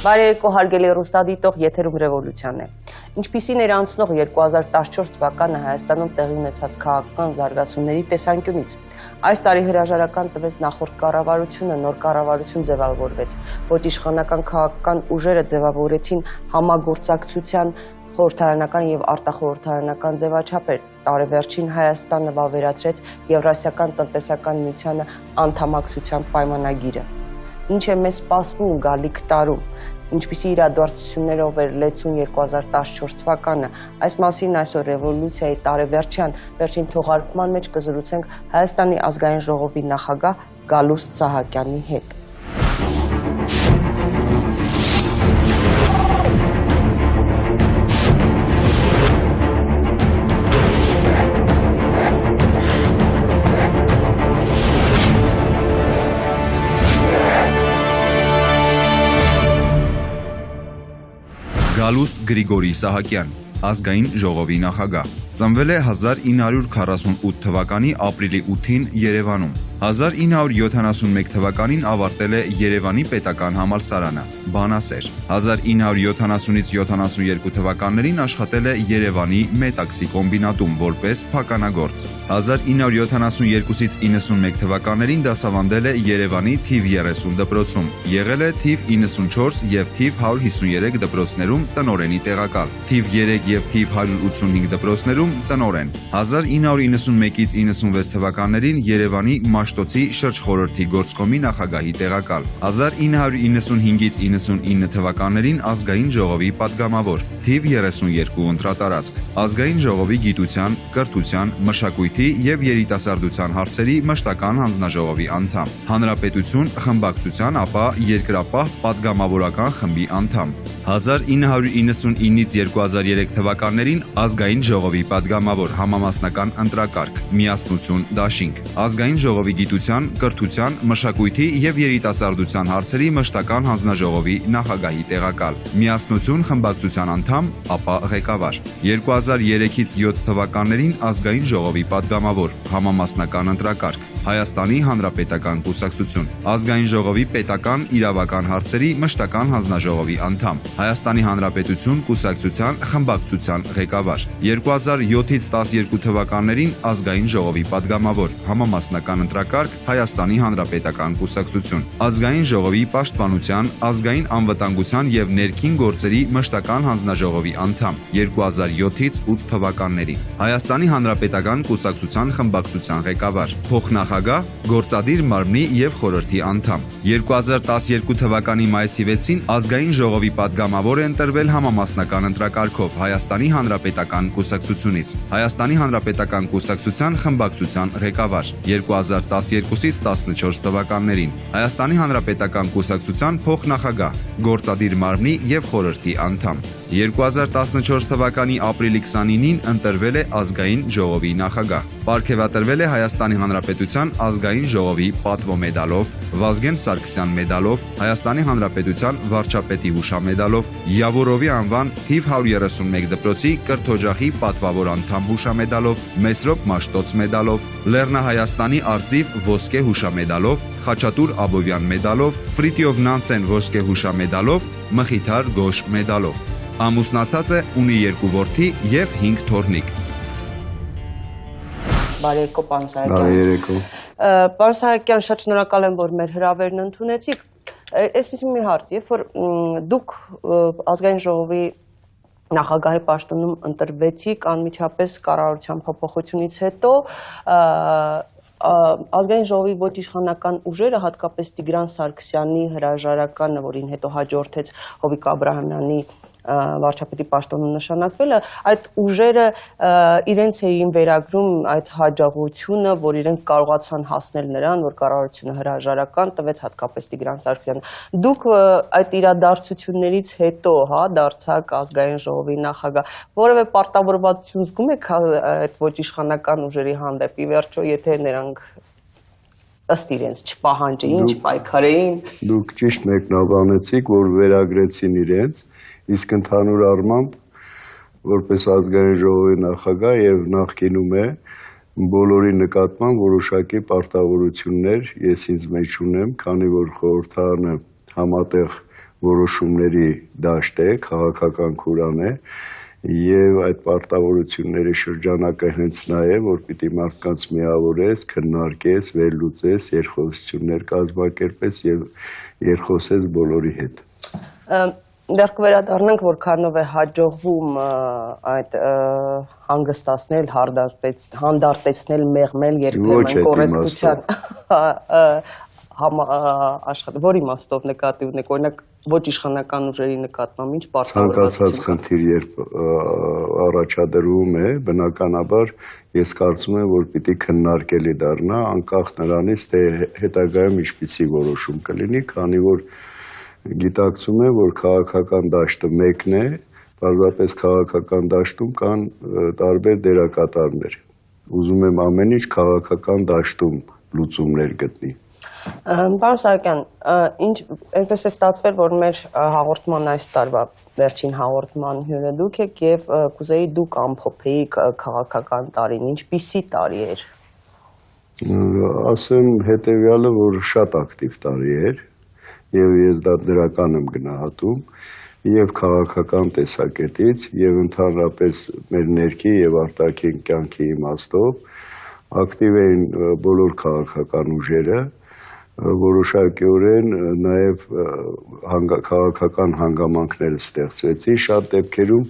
Բարերեկո հարգելի ռուստադիտող եթերում ռևոլյուցիան է։ Ինչպիսին էր անցնող 2014 թվականը Հայաստանում տեղի ունեցած քաղաքական զարգացումների տեսանկյունից։ Այս տարի հրաժարական տվեց նախորդ կառավարությունը, նոր կառավարություն ձևավորվեց, ոչ իշխանական քաղաքական ուժերը ձևավորեցին համագործակցության խորհրդարանական եւ արտախորհրդարանական ձևաչափեր։ Տարեվերջին Հայաստանը վավերացրեց Եվրասիական տնտեսական միությանը անդամակցության պայմանագիրը։ Ինչ է մեզ սպասվում գալիք տարում, ինչպիսի իրադարձություններով էր լեցուն 2014 թվականը, այս մասին այսօր ռևոլյուցիայի տարեվերջյան վերջին թողարկման մեջ կզրուցենք Հայաստանի ազգային ժողովի նախագահ Գալուստ Սահակյանի հետ։ Գալուստ Գրիգորի Սահակյան, ազգային ժողովի նախագահ, ծնվել է 1948 թվականի ապրիլի 8-ին Երևանում, 1971 թվականին ավարտել է Երևանի պետական համալսարանը, բանասեր, 1970-ից 72 թվականներին աշխատել է Երևանի Մետաքսի կոմբինատում որպես փականագործ, 1972-ից 91 թվականներին դասավանդել է Երևանի թիվ 30 դպրոցում, եղել է թիվ 94 և թիվ 153 դպրոցներում տնօրենի տեղակալ, թիվ 3 և թիվ 185 դպրոցներում տնօրեն, 1991-ից 96 թվականներին Երևանի Մաշտոցի շրջխորհրդի գործկոմի նախագահի տեղակալ, 1995-ից 99 թվականներին ազգային ժողովի պատգամավոր, թիվ 32 ընտրատարածք, ազգային ժողովի գիտության, կրթության, մշակույթի և երիտասարդության հարցերի մշտական հանձնաժողովի անդամ, հանրապետություն խմբակցության, ապա երկրապահ պատգամավորական խմբի անդամ, 1999-ից 2003 թվականներին ազգային ժողովի պատգամավոր, համամասնական ընտրակարգ, միասնություն դաշինք, ազգային ժողովի գիտության, կրթության, մշակույթի և երիտասարդության հարցերի մշտական հանձնաժողովի նախագահի տեղակալ, միասնություն խմբակցության անդամ, ապա ղեկավար, 2003-ից 7 թվականներին ազգային ժողովի պատգամավոր, համամասնական ընտրակարգ, Հայաստանի Հանրապետական կուսակցություն, ազգային ժողովի պետական իրավական հարցերի մշտական հանձնաժողովի անդամ, Հայաստանի Հանրապետություն կուսակցության խմբակցության ղեկավար, 2007-ից 12 թվականներին ազգային ժողովի պատգամավոր, համամասնական ընտրակարգ, Հայաստանի Հանրապետական կուսակցություն, ազգային ժողովի պաշտպանության, ազգային անվտանգության և ներքին գործերի մշտական հանձնաժողովի անդամ, 2007-ից 8 թվականներին, Հայաստանի Հանրապետական կուսակցության խմբակցության ղեկավար, փոխնախագահ, գործադիր մարմնի և խորհրդի անդամ, 2012 թվականի մայիսի 6-ին ազգային ժողովի պատգամավոր է ընտրվել համամասնական ընտրակարգով Հայաստանի Հանրապետական կուսակցությունից, Հայաստանի Հանրապետական կուսակցության խմբակցության ղեկավար, 2012-ից 14 թվականներին, Հայաստանի Հանրապետական կուսակցության փոխնախագահ, գործադիր մարմնի և խորհրդի անդամ, 2014 թվականի ապրիլի 29-ին ընտրվել է ազգային ժողովի նախագահ, պարգևատրվել է Հայաստանի Հանրապետության ազգային ժողովի պատվո մեդալով, Վազգեն Սարգսյան մեդալով, Հայաստանի Հանրապետության վարչապետի հուշամեդալով, Յավորովի անվան թիվ 131 դպրոցի կրթօջախի պատվավոր անդամ հուշամեդալով, Մեսրոպ Մաշտոց մեդալով, Լեռնահայաստանի արծիվ ոսկե հուշամեդալով, Խաչատուր Աբովյան մեդալով, Ֆրիտյով Նանսեն ոսկե հուշամեդալով, Մխիթար Գոշ մեդալով։ Ամուսնացած է, ունի 2 որդի և 5 թոռնիկ։ Բարերեկո, պարոն Սահակյան։ Բարերեկո։ Պարոն Սահակյան, շատ շնորհակալ եմ, որ մեր հրավերն ընդունեցիք։ Այսպես մի հարց, երբ որ դուք ազգային ժողովի նախագահի պաշտոնում ընտրվեցիք անմիջապես կառավարության փոփոխությունից հետո, ազգային ժողովի ոչ իշխանական ուժերը, հատկապես Տիգրան Սարգսյանի հրաժարականը, որին հետո հաջորդեց Հովիկ Աբրահամյանի վարչապետի պաշտոնում նշանակվելը, այդ ուժերը իրենց էին վերագրում այդ հաջողությունը, որ իրենք կարողացան հասնել նրան, որ կառավարությունը հրաժարական տվեց, հատկապես Տիգրան Սարգսյանը։ Դուք այդ իրադարձություններից հետո դարձաք ազգային ժողովի նախագահ, որևէ պարտավորվածություն զգում եք այդ ոչ իշխանական ուժերի հանդեպ, ի վերջո, եթե նրանք ըստ իրենց չպահանջեին, չպայքարեին։ Դուք ճիշտ մեկնաբանեցիք, որ վերագրեցին իրենց, իսկ ընդհանուր առմամբ որպես ազգային ժողովի նախագահ եւ նախկինում է բոլորի նկատմամբ որոշակի պարտավորություններ ես ինձ մեջ ունեմ, քանի որ խորհրդարանը համատեղ որոշումների դաշտ է, քաղաքական քուրան է, եւ այդ պարտավորությունների շրջանակը հենց նա է, որ պիտի մարդկանց միավորես, քննարկես, վերլուծես, երկխոսություններ կազմակերպես եւ երկխոսես բոլորի հետ։ Դեռ կվերադառնանք, որքանով է հաջողվում այդ հանգստացնել, հանդարտեցնել, մեղմել երբեմն կոռեկտության որ իմաստով նկատի ունեք, օրինակ ոչ իշխանական ուժերի նկատմամբ ինչ պարտավորված ցանկացած խնդիր երբ առաջադրվում է, բնականաբար ես կարծում եմ, որ պիտի քննարկելի դառնա, անկախ նրանից, թե հետագայում ինչպիսի որոշում կլինի, քանի որ գիտակցում եմ, որ քաղաքական դաշտը մեկն է, պարզապես քաղաքական դաշտում կան տարբեր դերակատարներ։ Ուզում եմ ամեն ինչ քաղաքական դաշտում լուծումներ գտնի։ Պարոն Սահակյան, այնպես է ստացվել, որ մեր հաղորդման այս տարվա վերջին հաղորդման հյուրը դուք եք եւ կուզեի դուք ամփոփեիք քաղաքական տարին, ինչպիսի տարի էր։ Ասեմ հետեւյալը, որ շատ ակտիվ տարի էր եւ ես դա դրական եմ գնահատում եւ քաղաքական տեսակետից եւ ընդհանրապես մեր ներքի եւ արտաքին կյանքի իմաստով ակտիվ էին բոլոր քաղաքական ուժերը, որոշակիորեն նաեւ քաղաքական հանգամանքներ ստեղծվեցին, շատ դեպքերում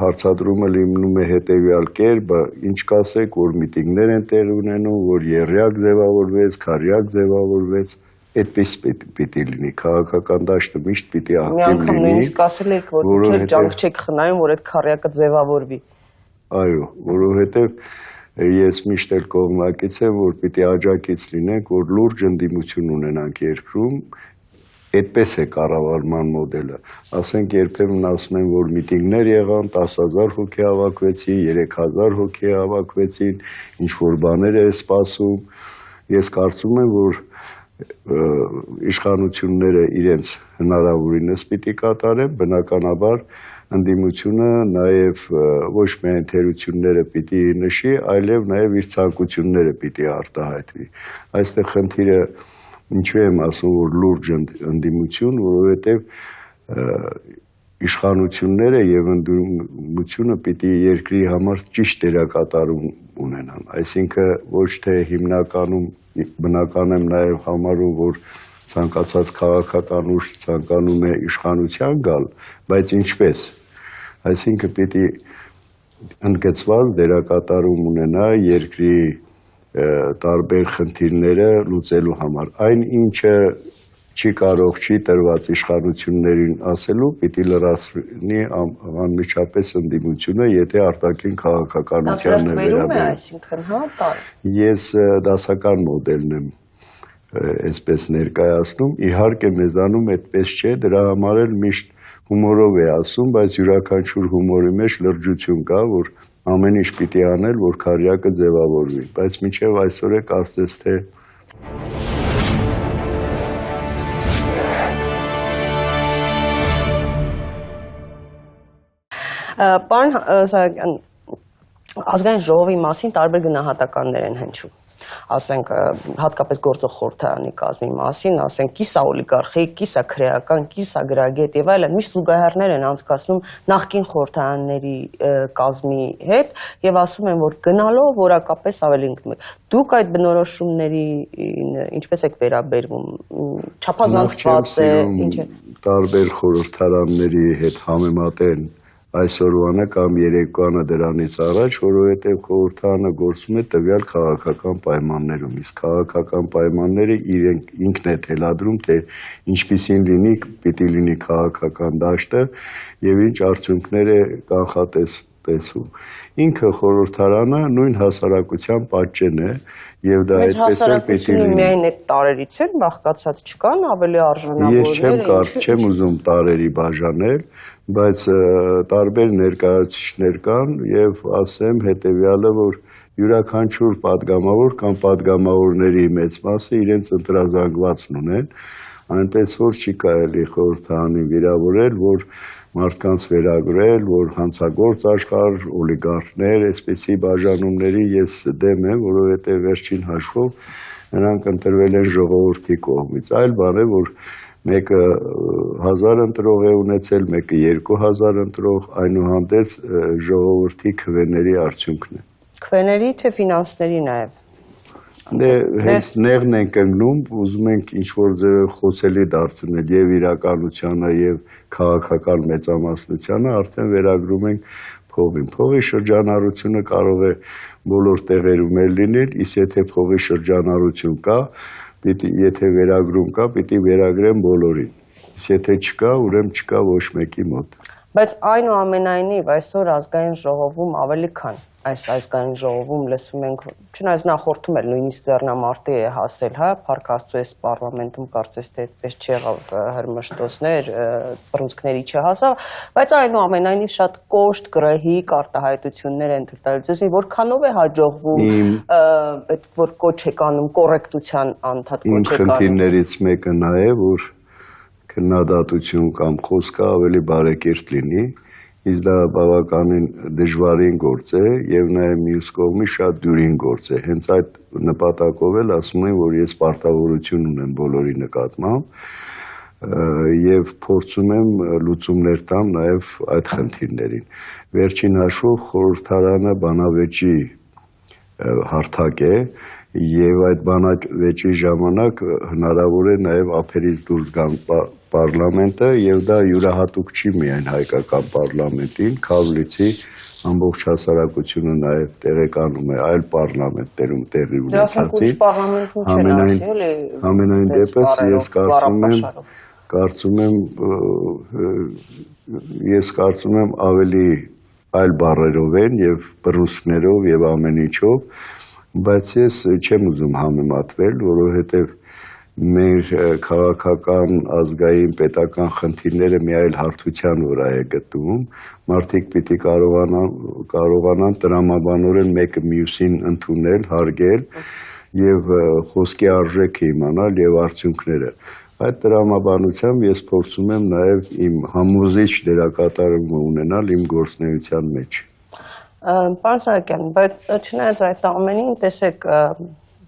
հարցադրումը լինում է հետեւյալ կերպը, ինչ կասեք, որ միտինգներ են տեղ ունենում, որ եռյակ ձևավորվեց, քառյակ ձևավորվեց, այդպես պիտի լինի, քաղաքական դաշտը միշտ պիտի ակտիվ լինի։ Մի անգամ նույնիսկ ասել եք, որ դուք էլ ջանք չեք խնայում, որ այդ քառյակը ձևավորվի։ Այո, որովհետեւ ես միշտ էլ կողմնակից եմ, որ պիտի աջակից լինենք, որ լուրջ ընդդիմություն ունենանք երկրում, այդպես է կառավարման մոդելը։ Ասենք երբեմն ասում են, որ միտինգներ եղան, 10,000 հոգի հավաքվեցին, 3,000 հոգի հավաքվեցին, ինչ որ բաներ է սպասում։ Ես կարծում եմ, որ իշխանությունները իրենց հնարավորինս պիտի կատարեն, բնականաբար ընդդիմությունը նաև ոչ միայն թերությունները պիտի նշի, այլև նաև իր ցանկությունները պիտի արտահայտվի։ Այստեղ խնդիրը ինչու եմ ասում, որ լուրջ ընդդիմություն, որովհետև իշխանությունները եւ ընդդիմությունը պիտի երկրի համար ճիշտ դերակատարում ունենան, այսինքն ոչ թե հիմնականում բնական եմ նաև համարում, որ ցանկացած քաղաքական ուժ ցանկանում է իշխանության գալ, բայց ինչպես, այսինքն պիտի ընդգծված դերակատարում ունենա երկրի տարբեր խնդիրները լուծելու համար, այն ինչը չի կարող, չի տրված իշխանություններին ասելու, պիտի լրացնի անմիջապես ընդդիմությունը, եթե արտաքին քաղաքականությանն է վերաբերում։ Այսինքն, հա, Ես դասական մոդելն եմ այսպես ներկայացնում, իհարկե մեզանում այդպես չէ, դրա համար էլ միշտ հումորով է ասում, բայց յուրաքանչյուր հումորի մեջ լրջություն կա, որ ամեն ինչ պիտի անել, որ քառյակը ձևավորվի, բայց մինչև այսօր է կարծես թե Պարոն Սահակյան, ազգային ժողովի մասին տարբեր գնահատականներ են հնչում, ասենք հատկապես գործող խորհրդարանի կազմի մասին, ասենք կիսա օլիգարխիկ, կիսա քրեական, կիսա գրագետ եւ այլն, միշտ զուգահեռներ են անցկացնում նախկին խորհրդարանների կազմի հետ եւ ասում են, որ գնալով որակապես ավելի ընկնում եք։ Դուք այդ բնորոշումների ինչպես եք վերաբերվում, չափազանցված է, ինչ է։ Տարբեր խորհրդարանների հետ համեմատեն այսօրվանը կամ երեկոանը դրանից առաջ, որովհետև խորհրդարանը գործում է տվյալ քաղաքական պայմաններում, իսկ քաղաքական պայմանները ինքն է թելադրում, թե ինչպիսին լինի, պիտի լինի քաղաքական դաշտը եւ ինչ արդյունքներ է կանխատեսում։ Ինքը խորհրդարանը նույն հասարակության պատճեն է եւ դա այդպես էլ պիտի լինի։ Միայն այդ տարերից են բաղկացած չկան ավելի արժանավորներ։ Ես չեմ ուզում տարերի բաժանել, բայց տարբեր ներկայացուցիչներ կան եւ ասեմ հետեւյալը, որ յուրաքանչյուր падգամավոր կամ падգամավորների մեծ մասը իրենց ընտրազանգվածն ունեն, այնպես որ չի կարելի խորհրդարանին վիրավորել, որ մարդկանց վերագրել, որ հանցագործ աշխարհ, օլիգարխներ, այսպիսի բաժանումների ես դեմ եմ, որովհետև վերջին հաշվով նրանք ընտրվել են ժողովրդի կողմից։ Այլ բան է, որ մեկը 1000 ընտրող է ունեցել, մեկը 2000 ընտրող, այնուհանդերձ ժողովրդի քվեների արդյունքն է։ Քվեների թե ֆինանսների նաև։ Հենց նեղն ենք ընկնում, ուզում ենք ինչ-որ ձևով խոցելի դարձնել և իրականությանը և քաղաքական մեծամասնությանը, արդեն վերագրում ենք փողին։ Փողի շրջանառությունը կարող է բոլոր տեղերում էլ լինել, իսկ եթե փողի շրջանառություն կա, եթե վերագրում կա, պիտի վերագրեն բոլորին, իսկ եթե չկա, ուրեմն չկա ոչ մեկի մոտ։ Բայց այնուամենայնիվ այսօր ազգային ժողովում ավելի քան այս ազգային ժողովում լսում ենք, չնայած նախորդում էլ նույնիսկ ձեռնամարտի է հասել, հա, Փառք Աստծո, այս պարլամենտում կարծես թե այդպես չեղավ հրմշտոցներ, բռունցքների չհասավ, բայց այնուամենայնիվ շատ կոշտ, գրեհիկ արտահայտություններ են թույլ տալիս, որքանով է հաջողվում այդ որ կոչ եք անում, կոռեկտության անդադ կոչ եք անում։ Իմ խնդիրներից մեկը նա է, որ քննադատություն կամ խոսքը ավելի բարեկիրթ լինի, իսկ դա բավականին դժվարին գործ է եւ նաեւ մյուս կողմից շատ դյուրին գործ է։ Հենց այդ նպատակով էլ ասում եմ, որ ես պարտավորություն ունեմ բոլորի նկատմամբ եւ փորձում եմ լուծումներ տամ նաեւ այդ խնդիրներին։ Վերջին հաշվով խորհրդարանը բանավեճի հարթակ է եւ այդ բանավեճի ժամանակ հնարավոր է նաեւ ափերից դուրս գան պարլամենտը եւ դա յուրահատուկ չի միայն հայկական պարլամենտին, Քավլիցի ամբողջ հասարակությունը նաեւ տեղեկանում է այլ պարլամենտներում տեղի ունեցածի։ Ամենայն դեպս ես կարծում եմ ավելի այլ բառերով են եւ բռունցքներով եւ ամեն ինչով, բայց ես չեմ ուզում համեմատվել, որովհետեւ մեր քաղաքական, ազգային, պետական խնդիրները մի այլ հարթության վրա է գտնվում, մարդիկ պիտի կարողանան տրամաբանորեն մեկը մյուսին ընդունել, հարգել եւ խոսքի արժեքը իմանալ եւ արդյունքները։ Այդ տրամաբանությամբ ես փորձում եմ նաեւ իմ համոզիչ դերակատարումը ունենալ իմ գործունեության մեջ։ Պարոն Սահակյան, բայց չնայած այդ ամենին, տեսեք,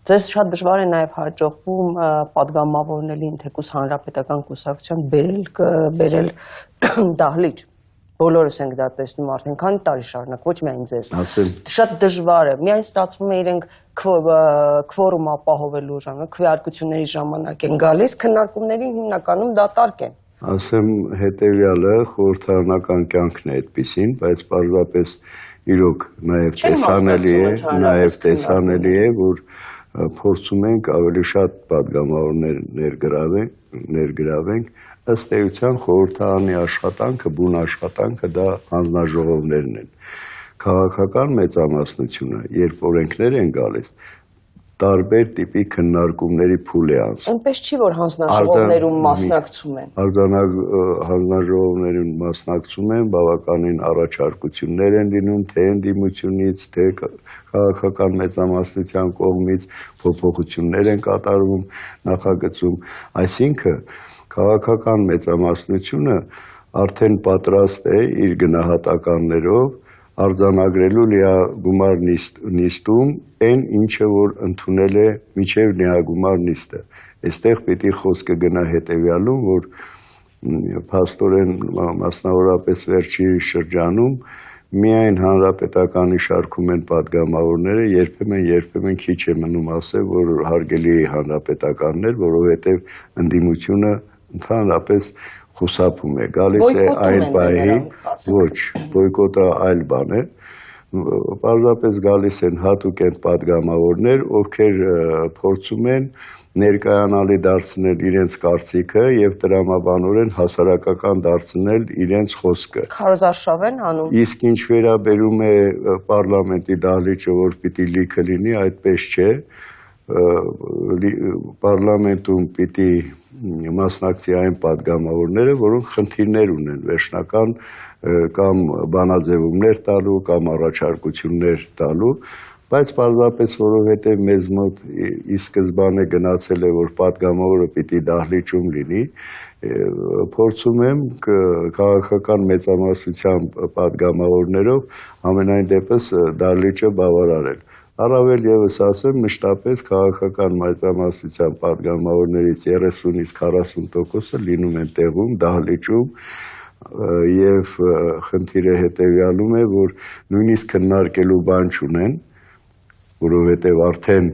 ձեզ շատ դժվար է նաև հաջողվում պատգամավորներին թեկուզ հանրապետական կուսակցության բերել դահլիճ։ Բոլորս ենք դա տեսնում արդեն քանի տարի շարունակ, ոչ միայն ձեզ։ Շատ դժվար է։ Միայն ստացվում է իրենք քվորում ապահովելու ժամանակ, քվեարկությունների ժամանակ են գալիս, քննարկումներին հիմնականում դատարկ են։ Ասեմ հետևյալը, խորհրդարանական կյանքն է այդպիսին, բայց պարզապես իրոք նաև տեսանելի է, որ փորձում ենք ավելի շատ պատգամավորներ ներգրավենք, ըստ էության խորհրդարանի աշխատանքը, բուն աշխատանքը դա հանձնաժողովներն են։ Քաղաքական մեծամասնությունը, երբ օրենքներ են գալիս, տարբեր տիպի քննարկումների փուլ է անցնում։ Այնպես չի, որ հանձնաժողովներում մասնակցում են։ Հանձնաժողովներում մասնակցում են, բավականին առաջարկություններ են լինում, թե ընդդիմությունից, թե քաղաքական մեծամասնության կողմից փոփոխություններ են կատարվում նախագծում, այսինքն քաղաքական մեծամասնությունը արդեն պատրաստ է իր գնահատականներով արձանագրելու լիագումար նիստում այն ինչը որ ընդունել է միջև լիագումար նիստը։ Այստեղ պիտի խոսքը գնա հետևյալում, որ փաստորեն մասնավորապես վերջի շրջանում միայն հանրապետականի շարքում են պատգամավորները, երբեմն քիչ է մնում ասել, որ հարգելի հանրապետականներ, որովհետև ընդդիմությունը ընդհանրապես խուսափում է, գալիս է այն պահի, ոչ, բոյկոտը այլ բան է, պարզապես գալիս են հատուկ են պատգամավորներ, ովքեր փորձում են ներկայանալի դարձնել իրենց կարծիքը եւ տրամաբանորեն հասարակական դարձնել իրենց խոսքը։ Քարոզարշավ են անում։ Իսկ ինչ վերաբերում է պարլամենտի դահլիճը, որ պիտի լիքը լինի, այդպես չէ։ Պարլամենտում պիտի մասնակցի այն պատգամավորները, որոնք խնդիրներ ունեն վերջնական կամ բանաձևումներ տալու կամ առաջարկություններ տալու, բայց պարզապես որովհետև մեզ մոտ ի սկզբանե գնացել է, որ պատգամավորը պիտի դահլիճում լինի, փորձում եմ քաղաքական մեծամասնության պատգամավորներով ամենայն դեպս դահլիճը բավարարել։ Առավել եւս ասեմ, մշտապես քաղաքական մեծամասնության պատգամավորներից 30-ից 40%-ը լինում են տեղում, դահլիճում, եւ խնդիրը հետեւյալում է, որ նույնիսկ քննարկելու բան չունեն, որովհետեւ արդեն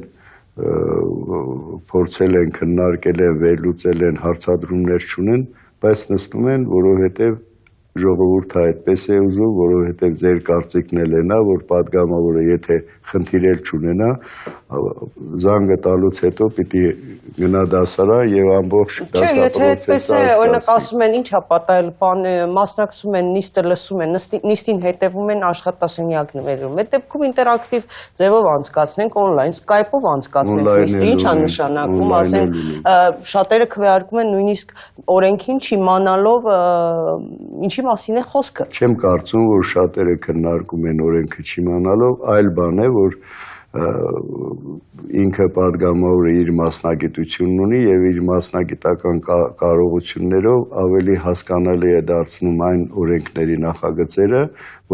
փորձել են, քննարկել են, վերլուծել են, հարցադրումներ չունեն, բայց նստում են, որովհետեւ ժողովուրդը այդպես է ուզում, որովհետև ձեր կարծիքն էլ է նա, որ պատգամավորը եթե խնդիրել չունենա, զանգը տալուց հետո պիտի գնա դասարան եւ ամբողջ դասապրոցեսը օրինակ ասում են ինչ է պատահել, մասնակցում են, նիստը լսում են, նիստին հետևում են աշխատասենյակներում։ Այդ դեպքում ինտերակտիվ ձևով անցկացնենք օնլայն, Skype-ով անցկացնենք նիստը, ինչ է նշանակում, ասենք շատերը քվեարկում են նույնիսկ օրենքին չիմանալով ինչի մասին է խոսքը։ Չեմ կարծում, որ շատերը քննարկում են օրենքը չիմանալով, այլ բան է, որ ինքը պատգամավորը իր մասնագիտությունն ունի եւ իր մասնագիտական կարողություններով ավելի հասկանալի է դարձնում այն օրենքների նախագծերը,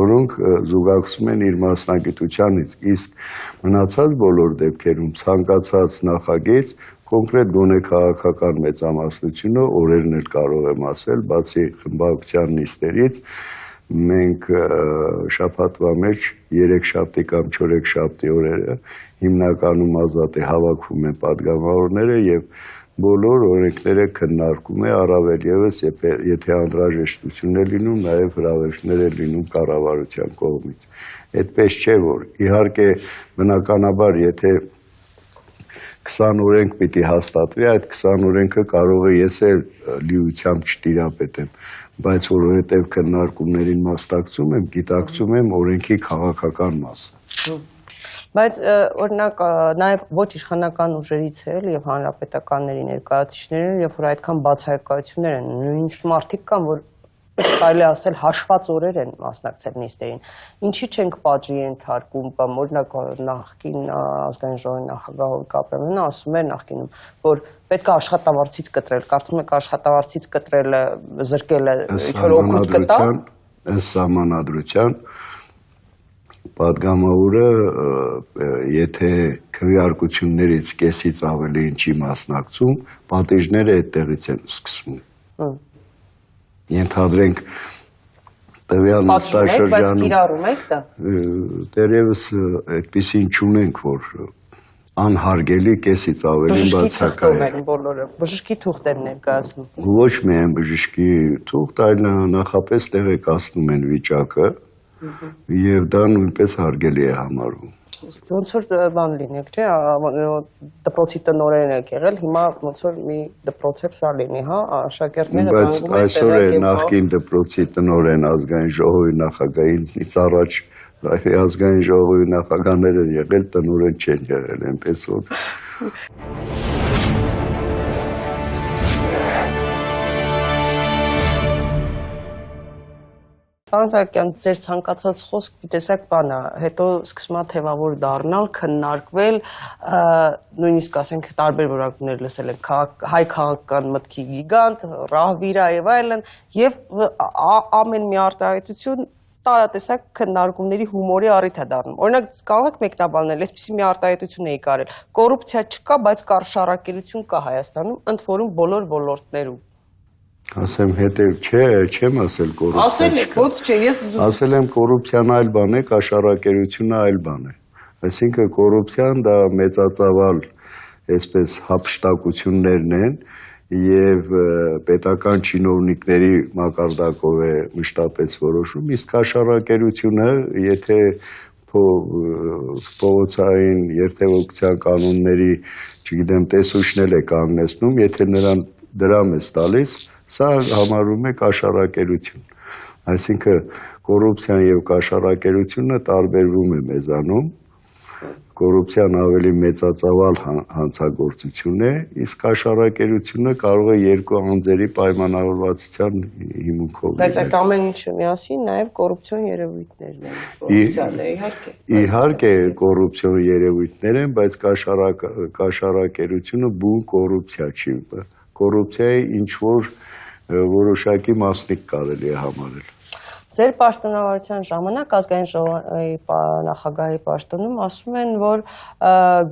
որոնք զուգակցում են իր մասնագիտությանից, իսկ մնացած բոլոր դեպքերում ցանկացած նախագիծ կոնկրետ գոնե քաղաքական մեծամասնությունը օրերն էլ կարող եմ ասել, բացի խմբակցության նիստերից, մենք շաբաթվա մեջ 3 շաբթի կամ 4 շաբթի օրերը հիմնականում ազատ է հավաքվում են պատգամավորները եւ բոլոր օրենքները քննարկում է, առավել եւս եթե անհրաժեշտություն է լինում, նաեւ հրավերներ է լինում կառավարության կողմից։ Այդպես չէ, որ իհարկե բնականաբար եթե 20 օրենք պիտի հաստատվի, այդ 20 օրենքը կարող է ես էլ լիությամբ չտիրապետեմ, բայց որովհետև քննարկումներին մասնակցում եմ, գիտակցում եմ օրենքի քաղաքական մասը։ Բայց օրինակ նաև ոչ իշխանական ուժերից էլ եւ հանրապետականների ներկայացուցիչներն, երբ որ այդքան բացահայտություններ են, նույնիսկ մարդիկ կան, որ կարելի ասել հաշված օրեր են մասնակցել նիստերին։ Ինչի չենք պատժի ենթարկում կամ օրինակ նախկին ազգային ժողովի նախագահ Հովիկ Աբրահամյանը ասում էր նախկինում, որ պետք է աշխատավարձից կտրել, կարծում եք աշխատավարձից կտրելը զրկելը ինչ-որ օգուտ կտա։ Ըստ սահմանադրության պատգամավորը եթե քվեարկություններից կեսից ավելի ինչի մասնակցում, պատիժները այդտեղից են սկսվում։ Ենթադրենք տվյալ նստաշրջանում բայց կիրառում եք դա։ Դեռևս այդպեսին չունենք, որ անհարգելի կեսից ավելի բացակայ է։ Բժշկի թուղթ են ներկայացնում։ Ոչ միայն բժշկի թուղթ, այլ նախապես տեղեկացնում են վիճակը եւ դա նույնպես հարգելի է համարվում։ Ոնց որ բան լինեք, չէ, դպրոցի տնօրեն եք եղել, հիմա ոնց որ մի դպրոցեր սա լինի, հա, աշակերտները զանգում են։ Բայց այսօր է նախկին դպրոցի տնօրեն ազգային ժողովի նախագահից առաջ ազգային ժողովի նախագահները եղել, տնօրեն չեն եղել, այնպես որ Պարոն Սահակյան, ձեր ցանկացած խոսք մի տեսակ բան է, հետո սկսում է թևավոր դառնալ, քննարկվել, նույնիսկ ասենք տարբեր որակներ լսել ենք, հայ քաղաքական մտքի գիգանտ, ռահվիրա եւ այլն, եւ ամեն մի արտահայտություն տարատեսակ քննարկումների հումորի առիթ է դառնում։ Օրինակ կարող եք մեկնաբանել, այսպեսի մի արտահայտություն էի կարել, կոռուպցիա չկա, բայց կառշարակերություն կա Հայաստանում, ընդ որում բոլոր ոլորտներում։ Ասեմ հետև չէ, չեմ ասել կոռուպցիա։ Ասել եք, ոնց չէ, ես ասել եմ կոռուպցիան այլ բան է, կաշառակերությունը այլ բան է։ Այսինքն կոռուպցիան դա մեծածավալ այսպես հափշտակություններն են եւ պետական չինովնիկների մակարդակով է մշտապես որոշում, իսկ կաշառակերությունը, եթե փողոցային երթևեկության կանոնների, չգիտեմ, տեսուչնել է կանգնեցնում, եթե նրան դրամ է տալիս, սա համարվում է կաշառակերություն։ Այսինքն կոռուպցիան եւ կաշառակերությունը տարբերվում է մեզանում։ Կոռուպցիան ավելի մեծածավալ հանցագործություն է, իսկ կաշառակերությունը կարող է երկու անձերի պայմանավորվածության հիմունքով։ Բայց այդ ամեն ինչը միասին նաեւ կոռուպցիոն երևույթներն են։ Կոռուպցիան է, իհարկե։ Իհարկե կոռուպցիոն երևույթներ են, բայց կաշառակերությունը բուն կոռուպցիա չի։ Կոռուպցիայի ինչ որ որոշակի մասնիկ կարելի է համարել։ Ձեր պաշտոնավարության ժամանակ ազգային ժողովի նախագահի պաշտոնում ասում են, որ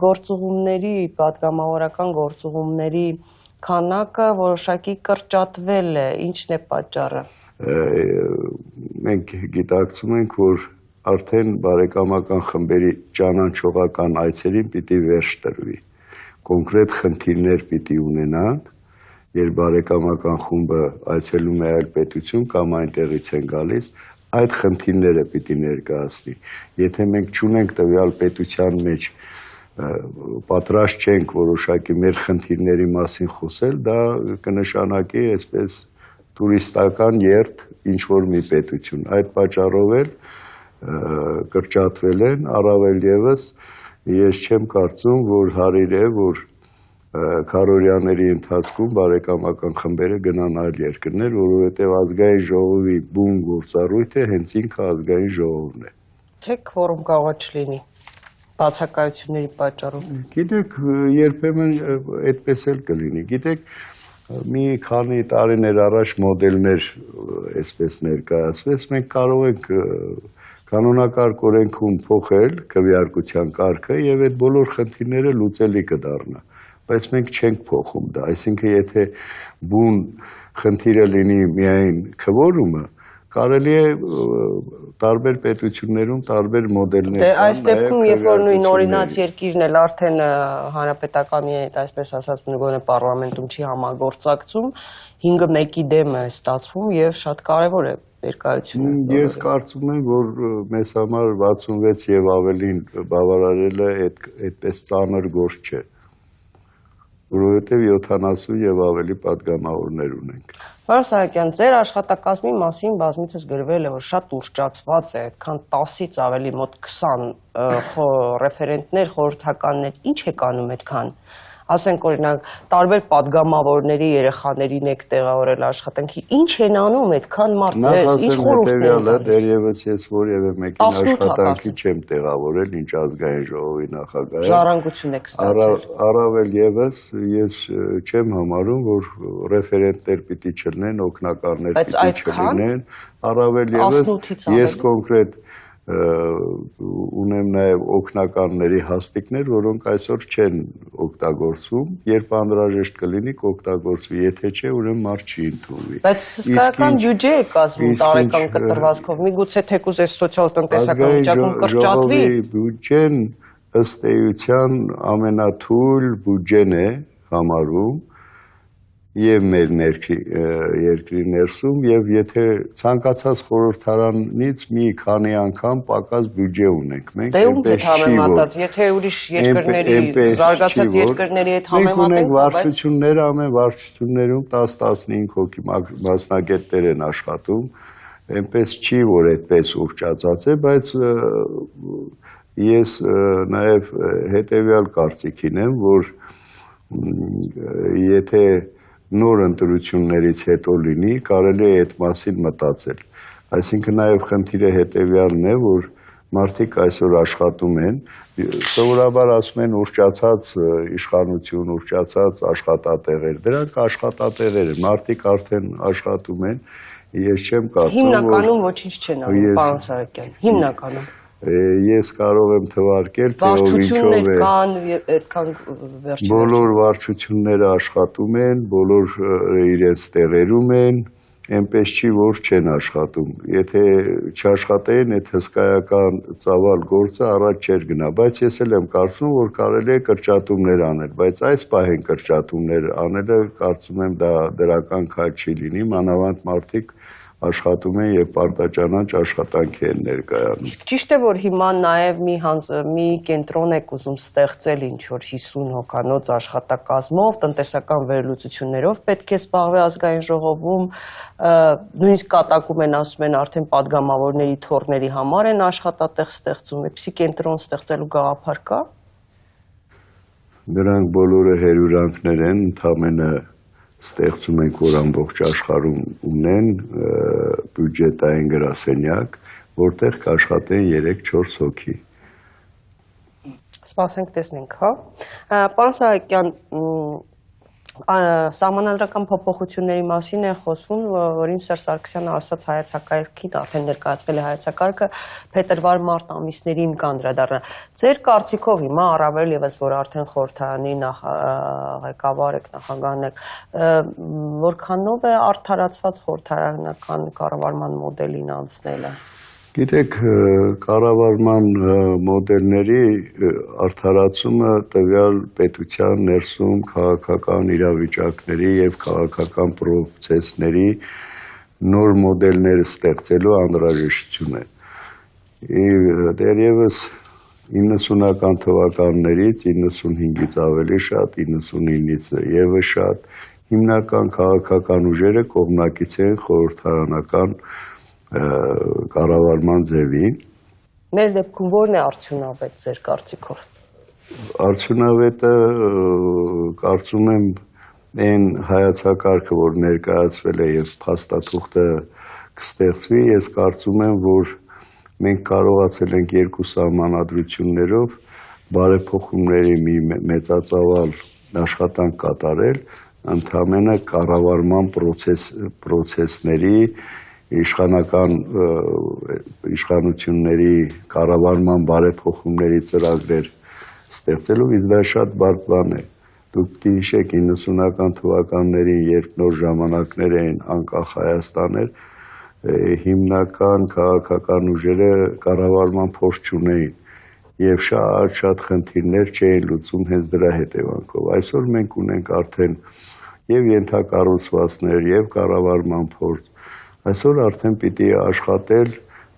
գործուղումների, պատգամավորական գործուղումների քանակը որոշակի կրճատվել է, ինչն է պատճառը։ Մենք գիտակցում ենք, որ արդեն բարեկամական խմբերի ճանաչողական այցերին պիտի վերջ տրվի։ Կոնկրետ խնդիրներ պիտի ունենանք, երբ բարեկամական խումբը այցելում է այլ պետություն կամ այնտեղից են գալիս, այդ խնդիրները պիտի ներկայացնի։ Եթե մենք չունենք տվյալ պետության մեջ պատրաստ չենք որոշակի մեր խնդիրների մասին խոսել, դա կնշանակի այսպես տուրիստական երթ ինչ-որ մի պետություն։ Այդ պատճառով էլ կրճատվել են, առավել ևս ես չեմ կարծում, որ հարիր է, որ քառօրյաների ընթացքում բարեկամական խմբերը գնան այլ երկրներ, որովհետև ազգային ժողովի բուն գործառույթը հենց ինքը ազգային ժողովն է։ Թե քվորում կարող է չլինի բացակայությունների պատճառով։ Գիտեք, երբեմն այդպես էլ կլինի։ Գիտեք, մի քանի տարիներ առաջ մոդելներ այսպես ներկայացվեց, մենք կարող ենք կանոնակարգ օրենքում փոխել քվեարկության կարգը եւ այդ բոլոր խնդիրները լուծելի կդառնա, բայց մենք չենք փոխում դա, այսինքն եթե բուն խնդիրը լինի միայն քվորումը, կարելի է տարբեր պետություններում տարբեր մոդելներ կան։ Այս դեպքում, երբ որ նույն օրինաց երկիրն էլ արդեն հանրապետականի հետ, այսպես ասած, գոնե պարլամենտում չի համագործակցում, 5-1-ի դեմ է ստացվում եւ շատ կարեւոր է ներկայությունը։ Ես կարծում եմ, որ մեզ համար 66 եւ ավելին բավարարելը այդպես ծանր գործ չէ, որովհետեւ 70 եւ ավելի պատգամավորներ ունենք։ Պարոն Սահակյան, ձեր աշխատակազմի մասին բազմիցս գրվել է, որ շատ ուռճացված է, այդքան 10-ից ավելի մոտ 20 ռեֆերենտներ, խորհրդականներ, ինչ եք անում այդքան։ Ասենք օրինակ տարբեր պատգամավորների երեխաներին եք տեղավորել աշխատանքի, ինչ են անում այդքան մարդ ձեզ, ինչ խորհուրդներ են տալիս։ Դեռևս ես որևէ մեկին աշխատանքի չեմ տեղավորել, ինչ ազգային ժողովի նախագահ։ Ժառանգություն եք ստացել։ Առավել ևս ես չեմ համարում, որ ռեֆերենտներ պիտի չլինեն, օգնականներ պիտի չլինեն, առավել ևս ես կոնկրետ ունեմ նաև օգնականների հաստիկներ, որոնք այսօր չեն օգտագործվում, երբ անհրաժեշտ կլինի կօգտագործվի, եթե չէ, ուրեմն մարդ չի ընդունվի։ Բայց հսկայական բյուջե է կազմում տարեկան կտրվածքով, միգուցե թեկուզ այս սոցիալ-տնտեսական վիճակում կրճատվի։ Բյուջեն ըստ էության ամենաթույլ բյուջեն է համարվում եւ մեր երկրի ներսում եւ եթե ցանկացած խորհրդարանից մի քանի անգամ պակաս բյուջե ունենք մենք դե ում հետ համեմատած եթե ուրիշ երկրների զարգացած երկրների հետ համեմատենք վարչությունները ամեն վարչություններում 10-15 հոգի մասնագետներ են աշխատում այնպես չի որ այդպես ուռճացած է բայց ես նաեւ հետեւյալ կարծիքին եմ որ եթե նոր ընտրություններից հետո լինի, կարելի է այդ մասին մտածել։ Այսինքն նաև խնդիրը հետևյալն է, որ մարդիկ այսօր աշխատում են, սովորաբար ասում են ուռճացած իշխանություն, ուռճացած աշխատատեղեր, դրանք աշխատատեղեր են, մարդիկ արդեն աշխատում են, ես չեմ կարծում, որ հիմնականում ոչինչ չեն անում, պարոն Սահակյան, հիմնականում ես կարող եմ թվարկել, թե ով ինչով է։ կան այդքան վերջին։ Բոլոր վարչությունները աշխատում են, բոլոր իրենց տեղերում են, այնպես չի, որ չեն աշխատում։ Եթե չաշխատեին, այդ հսկայական ծավալ գործը առաջ չէր գնա, բայց ես էլ եմ կարծում, որ կարելի է կրճատումներ անել, բայց այս պահին կրճատումներ անելը կարծում եմ դա դրական քայլ չի լինի, մանավանդ մարդիկ աշխատում են եւ պարտաճանաչ աշխատանքի են ներկայանում։ Իսկ ճիշտ է որ հիմա նաեւ մի կենտրոն եք ուզում ստեղծել ինչ որ 50 հոգանոց աշխատակազմով, տնտեսական վերլուծություններով պետք է զբաղվի ազգային ժողովում, նույնիսկ կատակում են ասում են արդեն падգամավորների թորների համար են աշխատատեղ ստեղծում, այդպիսի կենտրոն ստեղծելու գաղափար կա։ Նրանք բոլորը հերյուրանքներ են, ընդամենը ստեղծում ենք, որ ամբողջ աշխարհում ունեն բյուջետային գրասենյակ, որտեղ կաշխատեն 3-4 հոգի։ Սպասենք տեսնենք, հա։ Պարոն Սահակյան, Սահմանադրական փոփոխությունների մասին է խոսվում, որին Սերժ Սարգսյանը ասաց հայեցակարգին, արդեն ներկայացվել է հայեցակարգը փետրվար-մարտ ամիսներին կանդրադառնա։ Ձեր կարծիքով հիմա առավել եւս որ արդեն խորհրդարանի ղեկավար եք, նախագահն եք, որքանով է արդարացված խորհրդարանական կառավարման մոդելին անցնելը։ Գիտեք, կառավարման մոդելների արդարացումը տվյալ պետության ներսում քաղաքական իրավիճակների եւ քաղաքական պրոցեսների նոր մոդելներ ստեղծելու անհրաժեշտություն է։ Դեռևս 90-ական թվականներից 95-ից ավելի շատ, 99-ից եւս շատ հիմնական քաղաքական ուժերը կողմնակից են խորհրդարանական կառավարման ձևին։ Մեր դեպքում ո՞րն է արդյունավետ ձեր կարծիքով։ Արդյունավետը կարծում եմ այն հայեցակարգը, որ ներկայացվել է եւ փաստաթուղթը կստեղծվի, ես կարծում եմ, որ մենք կարողացել ենք երկու սահմանադրություններով բարեփոխումների մի մեծածավալ աշխատանք կատարել, ընդհանրապես կառավարման պրոցեսների իշխանությունների կառավարման բարեփոխումների ծրագրեր ստեղծելով, իսկ դա շատ բարդ բան է։ Դուք գիշեք 90-ական թվականներին, երբ նոր ժամանակներ էին, անկախ Հայաստան էր, հիմնական քաղաքական ուժերը կառավարման փորձ չունեին եւ շատ խնդիրներ չէին լուծում հենց դրա հետևանքով։ Այսօր մենք ունենք արդեն եւ ենթակառուցվածքներ եւ կառավարման փորձ։ Այսօր արդեն պիտի աշխատել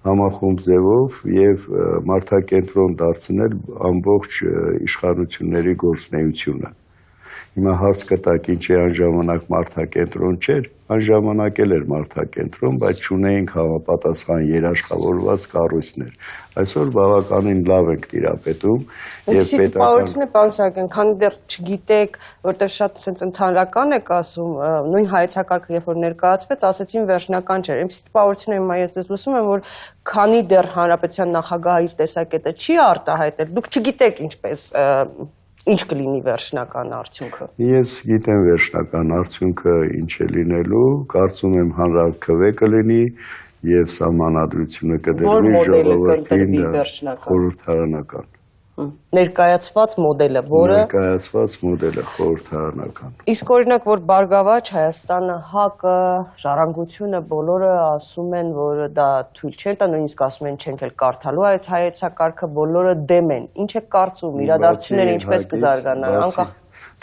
համախումբ ձևով եւ մարդակենտրոն դարձնել ամբողջ իշխանությունների գործունեությունը։ Հիմա հարց կտակ ինչ է այն ժամանակ մարդակենտրոն չէր, այն ժամանակ էլ էր մարդակենտրոն, բայց չունեինք համապատասխան երաշխավորված կառույցներ։ Այսօր բավականին լավ ենք տիրապետում եւ պետական պարոն Սարգսյան, քանի դեռ չգիտեք, որտեղ շատ sense ընդհանրական եք ասում, նույն հայեցակարգը երբ որ ներկայացվեց, ասեցին վերջնական չէր։ Ինչպես տպավորություն եմ ես դες լսում եմ, որ քանի դեռ հանրապետության նախագահը իր տեսակետը չի արտահայտել, դուք չգիտեք ինչպես ինչ կլինի վերջնական արդյունքը։ Ես գիտեմ վերջնական արդյունքը ինչ է լինելու, կարծում եմ հանրաքվե կլինի եւ սահմանադրությունը կդրվի ժողովրդին խորհրդարանական։ Ներկայացված մոդելը, որը ներկայացված մոդելը խորհրդարանական։ Իսկ օրինակ որ Բարգավաճ Հայաստանը, ՀԱԿ-ը, Ժառանգությունը բոլորը ասում են, որ դա թույլ չեն տա, նույնիսկ ասում են չենք էլ կարդալու այդ հայեցակարգը, բոլորը դեմ են։ Ինչ է կարծում, իրադարձությունները ինչպես կզարգանան, անկախ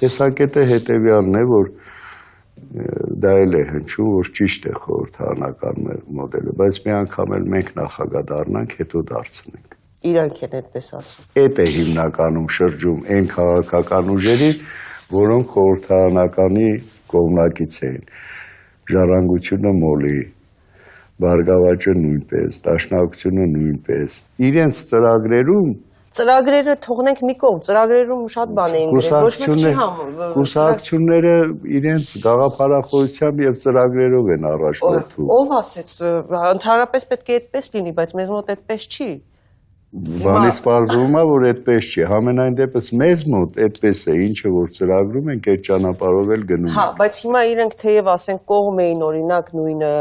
տեսակետը հետեւյալն է, որ դա էլ է հնչում, որ ճիշտ է խորհրդարանական մոդելը, բայց մի անգամ էլ մենք նախագահ դառնանք, հետո դարձնենք։ Իրանք են այդպես ասում։ Այդ է հիմնականում շրջում այն քաղաքական ուժերի, որոնք խորհրդարանականի կողմնակից էին։ Ժառանգությունը մոլի, Բարգավաճը նույնպես, Դաշնակցությունը նույնպես։ Իրենց ծրագրերը թողնենք մի կողմ, ծրագրերում շատ բան էին գրել, ոչ մեկ չի համոզվում։ Կուսակցությունները իրենց գաղափարախոսությամբ եւ ծրագրերով են առաջ գործում։ Ով ասեց, ընդհանրապես պետք է այդպես լինի, բայց մեզ մոտ այդպես չի։ Բանից պարզվում է, որ այդպես չի։ Համենայն դեպս մեզ մոտ այդպես է, ինչը որ ծրագրում ենք, այդ ճանապարհով էլ գնում ենք։ Հա, բայց հիմա իրենք թեև ասենք կողմ էին օրինակ նույնը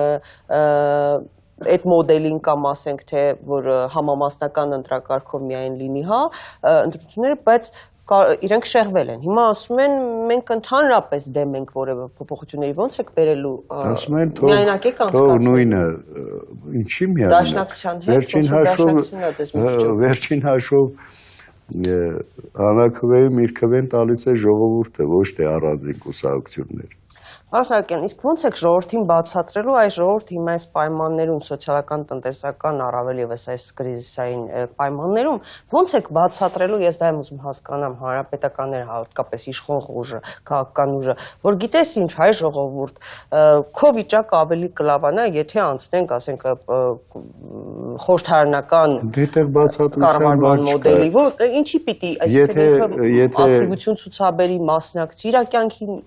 այդ մոդելին կամ ասենք թե որ համամասնական ընտրակարգով միայն լինի, հա, ընտրությունները, բայց իրենք շեղվել են։ Հիմա ասում են մենք ընդհանրապես դեմ ենք որևէ փոփոխությունների, ոնց եք բերելու։ Ասում են միայնակ եք անցկացնում։ Թող նույնը, ինչի միայնակ։ Դաշնակցության հետ, վերջին հաշվով հանրաքվեում իր քվեն տալիս է ժողովուրդը, ոչ թե առանձին կուսակցություններ։ Պարոն Սարգսյան, իսկ ո՞նց եք ժողովրդին բացատրելու այս ժողովուրդը հիմա այս պայմաններում սոցիալական, տնտեսական, առավել եւս այս կրիզիսային պայմաններում ո՞նց եք բացատրելու, ես դա եմ ուզում հասկանամ, հանրապետականները, հատկապես իշխող ուժը, քաղաքական ուժը, որ գիտես ինչ, հայ ժողովուրդ, քո վիճակը ավելի կլավանա, եթե անցնենք, ասենք, խորհրդարանական կառավարման մոդելի, որ ինչի պիտի, այսինքն ակտիվություն ցուցաբերի, մասնակցի իր կյանքին։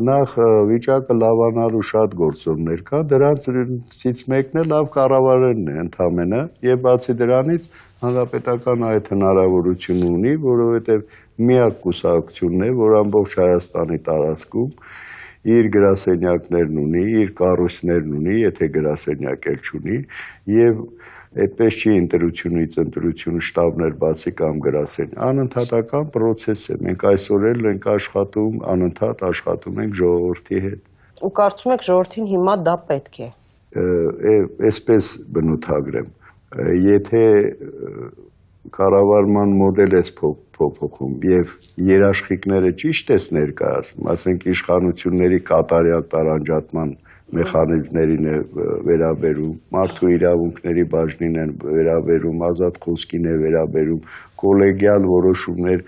Նախ վիճակը լավանալու շատ գործոններ կա, դրանցից մեկն է լավ կառավարելն է ընդամենը, եւ բացի դրանից հանրապետական այդ հնարավորությունը ունի, որովհետեւ միակ կուսակցությունն է, որ ամբողջ Հայաստանի տարածքում իր գրասենյակներն ունի, իր կառույցներն ունի, եթե գրասենյակ էլ չունի, եւ այդպես չի ընտրությունից ընտրություն շտաբներ բացի կամ գրասենյակ։ Անընդհատական process է։ Մենք այսօր էլ ենք աշխատում, անընդհատ աշխատում ենք ժողովրդի հետ։ Ու կարծում եք ժողովրդին հիմա դա պետք է։ Այսպես բնութագրեմ։ Եթե կառավարման մոդել է փոփոխում եւ երաշխիքները ճիշտ է ներկայացնում, ասենք իշխանությունների կատարյալ տարանջատման մեխանիզմներին է վերաբերում, մարդու իրավունքների բաժնին է վերաբերում, ազատ խոսքին է վերաբերում, կոլեգիալ որոշումներ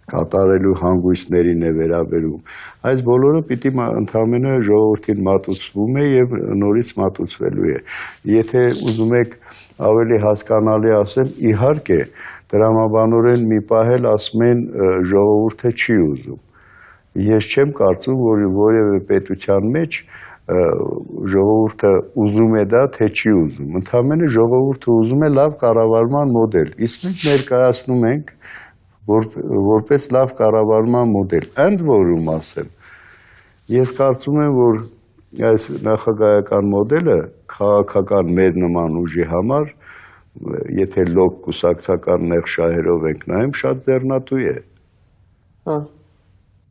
կատարելու հանգույցներին է վերաբերում։ Այս բոլորը պիտի ընդամենը ժողովրդին մատուցվում է եւ նորից մատուցվելու է։ Եթե ուզում եք ավելի հասկանալի ասեմ, իհարկե դրամաբանորեն մի պահ էլ ասում են ժողովուրդը չի ուզում։ Ես չեմ կարծում, որ որևէ պետության մեջ ժողովուրդը ուզում է դա, թե չի ուզում։ Ընդամենը ժողովուրդը ուզում է լավ կառավարման մոդել։ Իսկ մենք ներկայացնում ենք որպես լավ կառավարման մոդել։ Ընդ որում ասեմ, ես կարծում եմ, որ այս նախագահական մոդելը քաղաքական մեր նման ուժի համար, եթե լոկ կուսակցական նեղ շահերով ենք նայում, շատ ձեռնատու է։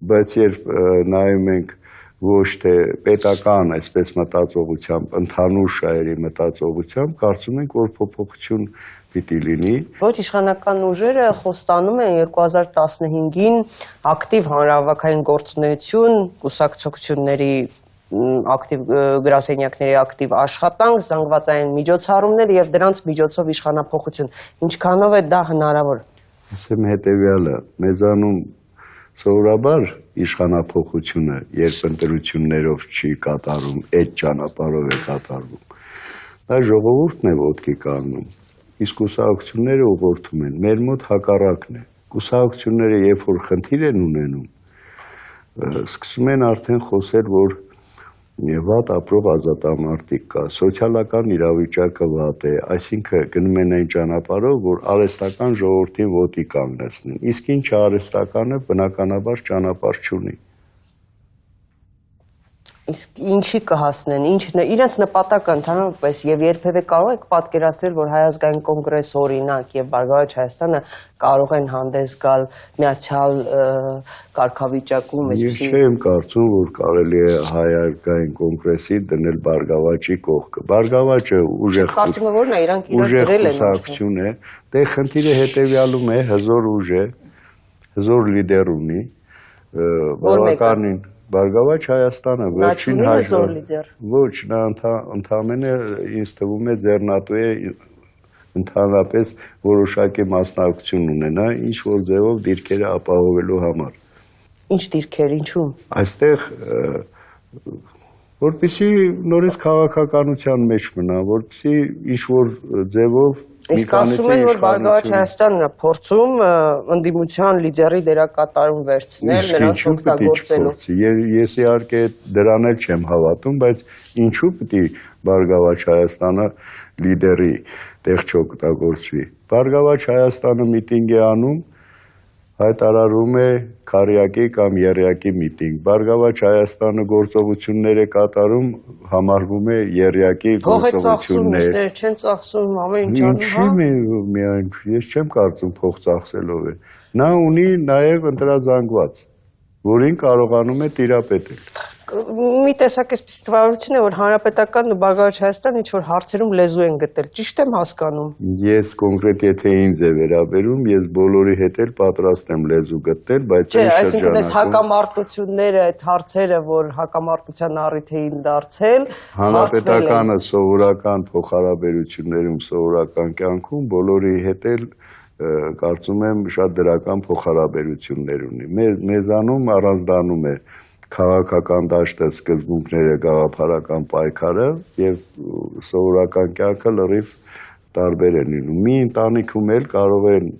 Բայց երբ նայում ենք ոչ թե պետական, այսպես մտածողությամբ, ընդհանուր շահերի մտածողությամբ, կարծում ենք, որ փոփոխություն պիտի լինի։ Ոչ իշխանական ուժերը խոստանում են 2015-ին ակտիվ հանրահավաքային գործունեություն, կուսակցությունների ակտիվ գրասենյակների ակտիվ աշխատանք, զանգվածային միջոցառումներ եւ դրանց միջոցով իշխանափոխություն։ Ինչքանով է դա հնարավոր։ Ասեմ հետեւյալը, մեզանում սովորաբար իշխանափոխությունը երբ ընտրություններով չի կատարում, այդ ճանապարհով է կատարվում։ Դա ժողովուրդն է ոտքի կանգնում, իսկ կուսակցությունները ուղղորդում են։ Մեր մոտ հակառակն է։ Կուսակցությունները երբ որ խնդիր են ունենում, սկսում են արդեն խոսել, որ վատ ապրող ազատամարտիկ կա, սոցիալական իրավիճակը վատ է, այսինքն գնում են այն ճանապարհով, որ արհեստական ժողովրդին ոտքի կանգնեցնեն, իսկ ինչ արհեստականը բնականաբար ճանապարհ չունի։ Իսկ ինչի կհասնեն, իրենց նպատակը ընդհանրապես եւ երբևէ կարող եք պատկերացնել, որ Հայ ազգային կոնգրես օրինակ եւ Բարգավաճ Հայաստանը կարող են հանդես գալ միացյալ կարգավիճակում, Ես չեմ կարծում, որ կարելի է Հայ ազգային կոնգրեսի դնել Բարգավաճի կողքը։ Բարգավաճը ուժեղ կարծում եմ, որ նա իրանք իրար դրել են կուսակցություն է, դե խնդիրը հետեւյալում է, հզոր ուժ է, հզոր լիդեր ունի, բավականին Բարգավաճ Հայաստանը վերջին ոչ, նա ընդամենը ինձ թվում է ձեռնատու է ընդհանրապես որոշակի մասնակցություն ունենա, ինչ որ ձևով դիրքերը ապահովելու համար։ Ինչ դիրքեր, ինչու՞։ Այստեղ որպեսզի նորից քաղաքականության մեջ մնա, որպեսզի ինչ որ ձևով Իսկ ասում են, որ Բարգավաճ Հայաստանն է փորձում ընդդիմության լիդերի դերակատարում վերցնել, նրանց օգտագործելով։ Ես իհարկե դրան էլ չեմ հավատում, բայց ինչու պիտի Բարգավաճ Հայաստանը լիդերի տեղ չօգտագործվի։ Բարգավաճ Հայաստանը միտինգ է անում, հայտարարում է քարյակի կամ եռյակի միտինգ։ Բարգավաճ Հայաստանը գործողություններ է կատարում, համարվում է եռյակի գործողություններ։ Փող է ծախսում, չեն ծախսում, ամեն ինչ անում, հա։ Ինչի՞ միայն, ես չեմ կարծում փող ծախսելով է։ Նա ունի նաև ընտրազանգված, որին կարողանում է տիրապետել։ Մի տեսակ էսպես տվարություն է, որ Հանրապետականն ու Բարգավաճ Հայաստանը ինչ-որ հարցերում լեզու են գտել, ճիշտ եմ հասկանում։ Ես կոնկրետ եթե ինձ է վերաբերում, ես բոլորի հետ էլ պատրաստ եմ լեզու գտել, բայց այն շրջանակում… Չէ, այսինքն այս հակամարտությունները, այդ հարցերը, որ հակամարտության առիթ էին դարձել, Հանրապետականը սովորական փոխհարաբերություններում, սովորական կյանքում բոլորի հետ էլ կարծում եմ շատ դրական փոխհարաբերություններ ունի։ Մեզանում առանձնանում է քաղաքական դաշտը, սկզբունքները, գաղափարական պայքարը եւ սովորական կյանքը լրիվ տարբեր են լինում։ Մի ընտանիքում էլ կարող են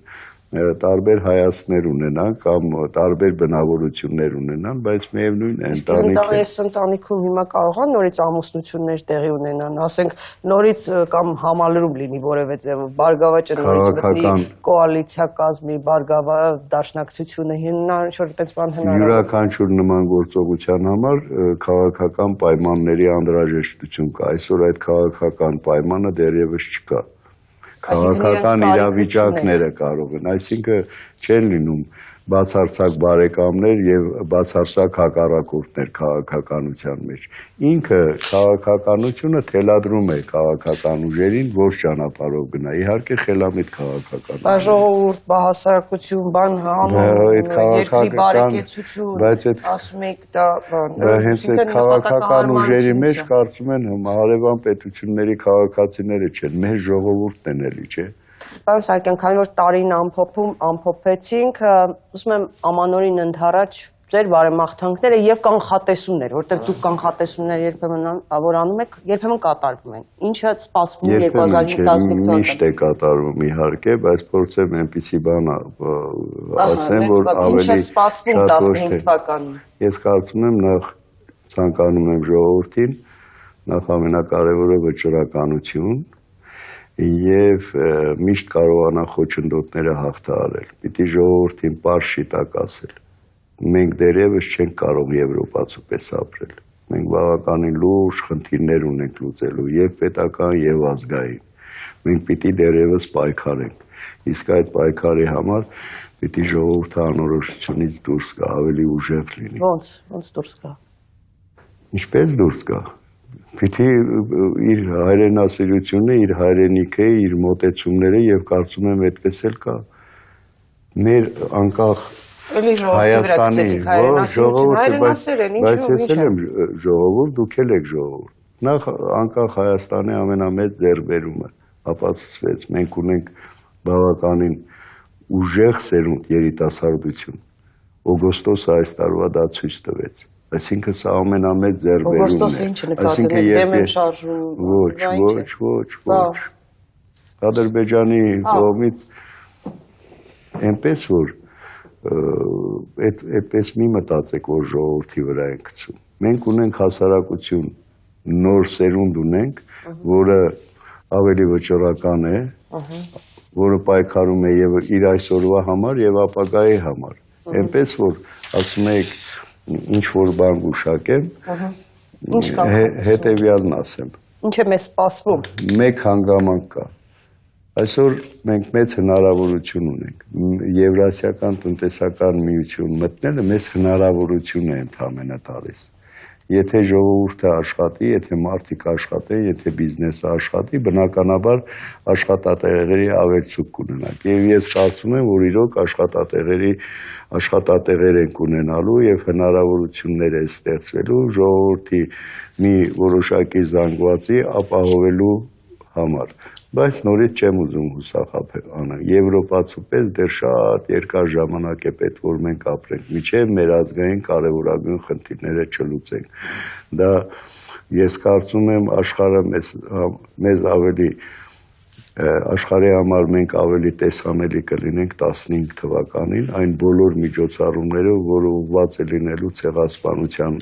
տարբեր հայացքներ ունենան կամ տարբեր բնավորություններ ունենան, բայց միևնույն է ընտանիքը։ Այս ընտանիքում հիմա կարող է նորից ամուսնություններ տեղի ունենան, ասենք նորից կամ համալրում լինի որևէ ձևով, Բարգավաճը նորից գտնի կոալիցիա կազմի, Բարգավաճ դաշնակցությունը հիմնարար ինչ-որ այդպես բան հնարավոր։ Յուրաքանչյուր նման գործողության համար քաղաքական պայմանների անհրաժեշտություն կա։ Այսօր այդ քաղաքական պայմանը դեռևս չկա։ Քաղաքական իրավիճակները կարող են, այսինքն չեն լինում բացարձակ բարեկամներ եւ բացարձակ հակառակորդներ քաղաքականության մեջ։ Ինքը քաղաքականությունը թելադրում է քաղաքական ուժերին ոչ ճանապարհով գնա։ Իհարկե խելամիտ քաղաքական։ Բա ժողովուրդ, բա հասարակություն, բան երկրի բարեկեցություն, ասում եք դա բան։ Հենց այդ քաղաքական ուժերի մեջ կարծում են հարևան պետությունների քաղաքացիները չեն, մեր ժողովուրդն են էլի, չէ՞։ Պարոն Սահակյան, քանի որ տարին ամփոփեցինք, ուզում եմ ամանորին ընդառաջ ձեր բարեմաղթանքները եւ կանխատեսումներ, որտեղ դուք կանխատեսումներ երբեմն որ անում եք, երբեմն կատարվում են։ Ինչը սպասվում 2015 թվականին։ Միշտ է կատարվում իհարկե, բայց փորձեմ այնպիսի բան ասեմ, որ ավելի սպասվում 15 թվականին։ Ես կարծում եմ նախ ցանկանում եմ ժողովրդին նախ ամենակարևորը վճռականություն եւ միշտ կարողանա խոչընդոտները հաղթահարել։ Պիտի ժողովրդին պարզ շիտակ ասել։ Մենք դեռևս չենք կարող եվրոպացու պես ապրել։ Մենք բավականին լուրջ խնդիրներ ունենք լուծելու եւ պետական եւ ազգային։ Մենք պիտի դեռևս պայքարենք։ Իսկ այդ պայքարի համար պիտի ժողովուրդը անորոշությունից դուրս գա, ավելի ուժեղ լինի։ Ոնց դուրս գա։ Ինչպես դուրս գա։ Պիտի իր հայրենասիրությունը, իր հայրենիքը, իր մոտեցումները եւ կարծում եմ այդպես էլ կա։ Մեր անկախ Հայաստանի բայց ես եմ ժողովուրդ, դուք էլ եք ժողովուրդ։ Նախ անկախ Հայաստանի ամենամեծ ձեռքբերումը ապացուցվեց։ Մենք ունենք բավականին ուժեղ սերունդ երիտասարդություն։ Օգոստոսը այս տարվա դա ցույց տվեց։ Այսինքն սա ամենամեծ ձեռքբերումն է։ Օգոստոսը ինչ նկատի դեմ եմ շարժում։ Ոչ։ Ադրբեջանի կողմից այնպես որ այդպես մի մտածեք, որ ժողովրդի վրա են գցում։ Մենք ունենք հասարակություն, նոր սերունդ ունենք, որը ավելի վճռական է, որը պայքարում է եւ իր այսօրվա համար եւ ապագայի համար։ Այնպես որ ասում եք ինչ որ բան գուշակեմ, հետեւյալն ասեմ։ Ինչ է մեզ սպասվում։ Մեկ հանգամանք կա։ Այսօր մենք մեծ հնարավորություն ունենք։ Եվրասիական տնտեսական միություն մտնելը մեզ հնարավորություն է ընդհանրապես տալիս։ Եթե ժողովուրդը աշխատի, եթե մարդիկ աշխատեն, եթե բիզնեսը աշխատի, բնականաբար աշխատատեղերի ավելցուկ կունենանք։ Եվ ես կարծում եմ, որ իրոք աշխատատեղեր են ունենալու եւ հնարավորություններ է ստեղծվելու ժողովրդի մի որոշակի զանգվածի ապահովելու համար։ Բայց նորից չեմ ուզում հուսախաբել անալ։ Եվրոպացու պես դեռ շատ երկար ժամանակ է պետք որ մենք ապրենք, մինչև մեր ազգային կարևորագույն խնդիրները չլուծենք։ Դա ես կարծում եմ աշխարհը մեզ ավելի աշխարհի համար մենք ավելի տեսանելի կլինենք 15 թվականին այն բոլոր միջոցառումներով, որը ուղղված է լինելու ցեղասպանության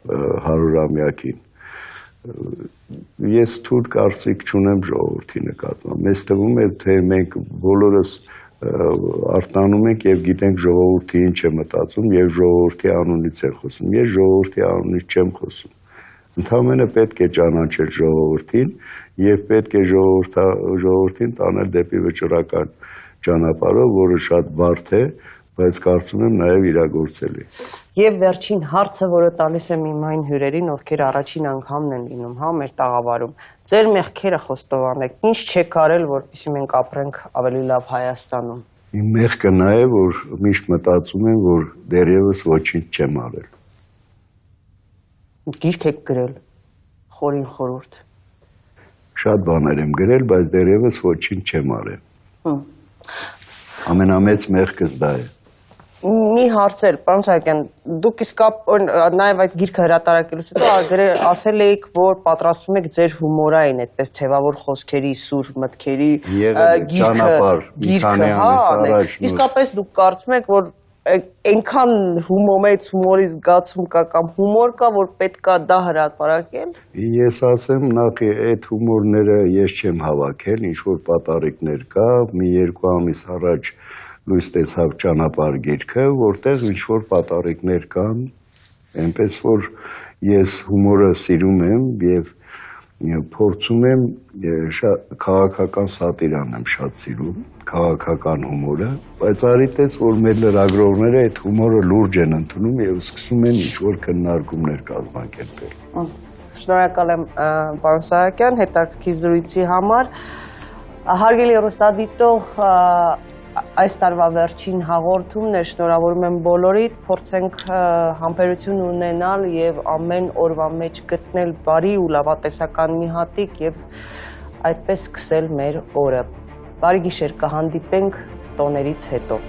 100-ամյակին։ Ես թույլ կարծիք չունեմ ժողովրդի նկատմամբ։ Մեզ թվում է, թե մենք բոլորս արտանում ենք եւ գիտենք ժողովրդի ինչ է մտածում եւ ժողովրդի անունից է խոսում։ Ես ժողովրդի անունից չեմ խոսում։ Ընդհանրապես պետք է ճանաչել ժողովրդին եւ պետք է ժողովրդին տանել դեպի վճռական ճանապարհով, որը շատ բարդ է, բայց կարծում եմ նաև իրագործելի։ Եվ վերջին հարցը, որը տալիս եմ իմ այն հյուրերին, ովքեր առաջին անգամն են լինում, հա, մեր տաղավարում, ձեր մեղքերը խոստովանեք, ինչ չեք արել, որպեսզի մենք ապրենք ավելի լավ Հայաստանում։ Իմ մեղքը նա է, որ միշտ մտածում եմ, որ դեռևս ոչինչ չեմ արել։ Գիրք եք գրել, խորին խորհուրդ։ Շատ բաներ եմ գրել, բայց դեռևս ոչինչ չեմ արել։ Ամենամեծ մեղքս դա է։ Մի հարցեր, պարոն Սահակյան, դուք իսկ նաև այդ գիրքը հրատարակելուց հետո ասել եք, որ պատրաստում եք ձեր հումորային, այդպես թևավոր խոսքերի, սուր մտքերի գիրքը, իսկապես դուք կարծում եք, որ այնքան մեծ հումորի զգացում կա կամ հումոր կա, որ պետք է դա հրապարակել։ Ես ասեմ, նախ այդ հումորները ես չեմ հավաքել, ինչ որ պատառիկներ կա, մի 2 ամիս առաջ լույս տեսավ ճանապարհ գիրքը, որտեղ ինչ որ պատառիկներ կան, այնպես որ ես հումորը սիրում եմ եւ փորձում եմ քաղաքական սատիրան եմ շատ սիրում, քաղաքական հումորը, բայց արիտես որ մեր լրագրողները այդ հումորը լուրջ են ընդունում եւ սկսում են ինչ որ քննարկումներ կազմակերպել։ Շնորհակալ եմ պարոն Սահակյան հետաքրքիր զրույցի համար։ Հարգելի հեռուստադիտող, այս տարվա վերջին հաղորդումն է, շնորհավորում եմ բոլորիդ, փորձենք համբերություն ունենալ եւ ամեն օրվա մեջ գտնել բարի ու լավատեսական մի հատիկ եւ այդպես սկսել մեր օրը։ Բարի գիշեր, կհանդիպենք տոներից հետո։